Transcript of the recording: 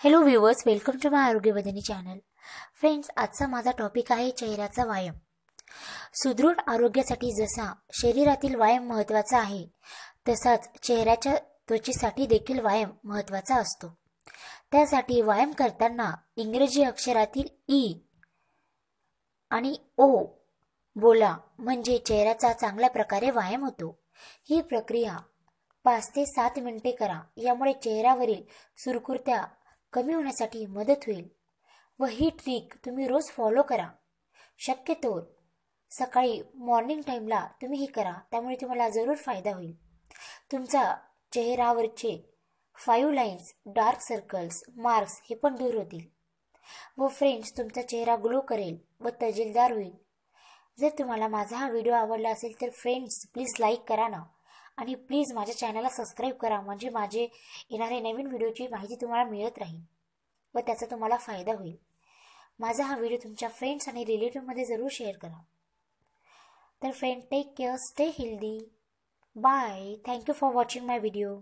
Hello viewers, welcome to माय आरोग्यवर्धिनी channel. Friends, आजचा माझा टॉपिक आहे चेहऱ्याचा व्यायाम. सुदृढ आरोग्यासाठी जसा शरीरातील व्यायाम महत्त्वाचा आहे, तसाच चेहऱ्याच्या त्वचेसाठी देखील व्यायाम महत्त्वाचा असतो. त्यासाठी व्यायाम करताना इंग्रजी अक्षरातील ई आणि ओ बोला, म्हणजे चेहऱ्याचा चांगल्या प्रकारे व्यायाम होतो. ही प्रक्रिया 5 ते 7 मिनिटे करा. यामुळे चेहऱ्यावरील सुरकुत्या कमी होण्यासाठी मदत होईल व ही ट्रिक तुम्ही रोज फॉलो करा. शक्यतो सकाळी मॉर्निंग टाइमला तुम्ही ही करा, त्यामुळे तुम्हाला जरूर फायदा होईल. तुमचा चेहऱ्यावरचे 5 लाईन्स, डार्क सर्कल्स, मार्क्स हे पण दूर होतील व फ्रेंड्स, तुमचा चेहरा ग्लो करेल व तजेलदार होईल. जर तुम्हाला माझा हा व्हिडिओ आवडला असेल तर फ्रेंड्स प्लीज लाईक करा ना, आणि प्लीज माझ्या चॅनलला सबस्क्राईब करा, म्हणजे माझे येणारे नवीन व्हिडिओची माहिती तुम्हाला मिळत राहील व त्याचा तुम्हाला फायदा होईल. माझा हा व्हिडिओ तुमच्या फ्रेंड्स आणि रिलेटिव्हमध्ये जरूर शेअर करा. तर friend, take care, stay healthy, bye. Thank you for watching my video.